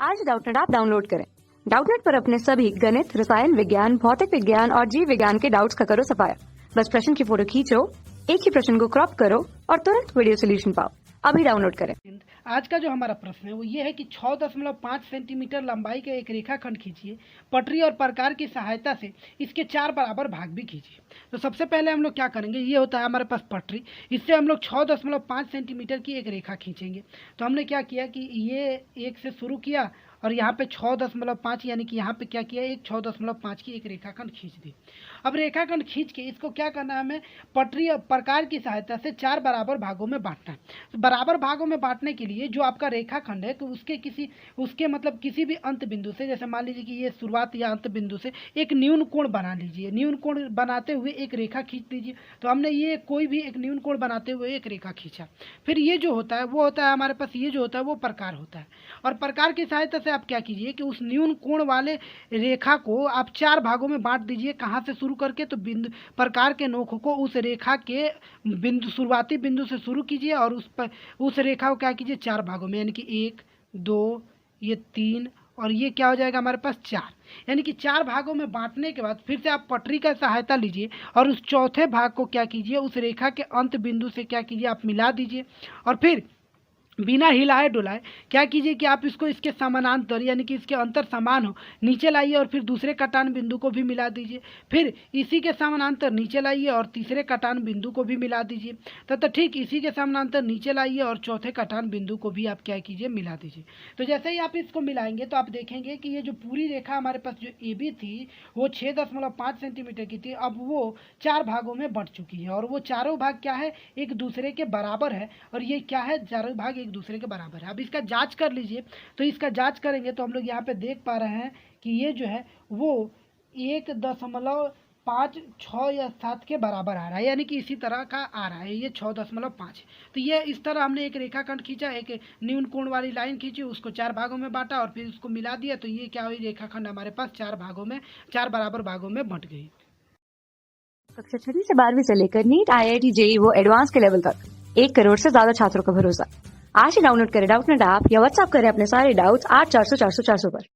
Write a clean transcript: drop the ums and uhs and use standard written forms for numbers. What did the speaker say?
आज Doubtnut app download करें। Doubtnut पर अपने सभी गणित, रसायन विज्ञान, भौतिक विज्ञान और जीव विज्ञान के डाउट्स का करो सफाया। बस प्रश्न की फोटो खींचो, एक ही प्रश्न को क्रॉप करो और तुरंत वीडियो सोल्यूशन पाओ। अभी डाउनलोड करें। आज का जो हमारा प्रश्न है वो ये है कि 6.5 सेंटीमीटर लंबाई का एक रेखाखंड खींचिए, पटरी और प्रकार की सहायता से इसके 4 बराबर भाग भी खींचिए। तो सबसे पहले हम लोग क्या करेंगे, ये होता है हमारे पास पटरी, इससे हम लोग 6.5 सेंटीमीटर की एक रेखा खींचेंगे। तो हमने क्या किया कि ये एक से शुरू किया और यहाँ पे 6.5 यानी कि यहाँ पे क्या किया, एक 6.5 की एक रेखाखंड खींच दी। अब रेखाखंड खींच के इसको क्या करना है, हमें पटरी और प्रकार की सहायता से 4 बराबर भागों में बांटना है। तो बराबर भागों में बांटने के लिए जो आपका रेखाखंड है तो उसके मतलब किसी भी अंत बिंदु से, जैसे मान लीजिए कि ये शुरुआत या अंत बिंदु से एक न्यून कोण बना लीजिए। न्यून कोण बनाते हुए एक रेखा खींच लीजिए। तो हमने ये कोई भी एक न्यून कोण बनाते हुए एक रेखा खींचा। फिर ये जो होता है वो होता है हमारे पास, ये जो होता है वो प्रकार होता है। और प्रकार की सहायता से आप क्या कीजिए कि उस न्यून कोण वाले रेखा को आप 4 भागों में बांट दीजिए। कहाँ से शुरू करके, तो बिंदु प्रकार के नोक को उस रेखा के बिंदु, शुरुआती बिंदु से शुरू कीजिए और उस रेखा को क्या कीजिए 4 भागों में, यानी कि 1, 2, ये 3 और ये क्या हो जाएगा हमारे पास 4, यानी कि 4 भागों में बांटने के बाद फिर से आप पटरी का सहायता लीजिए और उस चौथे भाग को क्या कीजिए, उस रेखा के अंत बिंदु से क्या कीजिए, आप मिला दीजिए। और फिर बिना हिलाए डुलाए क्या कीजिए कि आप इसको इसके समानांतर, यानी कि इसके अंतर समान हो, नीचे लाइए और फिर दूसरे कटान बिंदु को भी मिला दीजिए। फिर इसी के समानांतर नीचे लाइए और तीसरे कटान बिंदु को भी मिला दीजिए। तो ठीक इसी के समानांतर नीचे लाइए और चौथे कटान बिंदु को भी आप क्या कीजिए, मिला दीजिए। तो जैसे ही आप इसको मिलाएंगे तो आप देखेंगे कि ये जो पूरी रेखा हमारे पास जो AB थी वो 6.5 सेंटीमीटर की थी, अब वो 4 भागों में बंट चुकी है और वो चारों भाग क्या है, एक दूसरे के बराबर है। और ये क्या है, चारों भाग एक दूसरे के बराबर है। अब इसका जांच कर लीजिए। तो इसका जांच करेंगे तो हम लोग यहाँ पे देख पा रहे हैं कि ये जो है वो 1.5, 6 या 7 के बराबर आ रहा है, यानी कि इसी तरह का आ रहा है। ये 6.5। तो ये इस तरह हमने एक रेखाखंड खींचा, एक न्यून कोण वाली लाइन खींची, उसको 4 भागों में बांटा और फिर उसको मिला दिया। तो ये क्या हुई, रेखाखंड हमारे पास 4 भागों में, 4 बराबर भागों में बंट गई। कक्षा 6 से 12वीं से लेकर नीट, IIT, JEE वो एडवांस के लेवल तक 1 करोड़ से ज्यादा छात्रों का भरोसा। आज ही डाउनलोड करें डाउटनेट ऐप या व्हाट्सएप करें अपने सारे डाउट्स 8400 400 400 पर।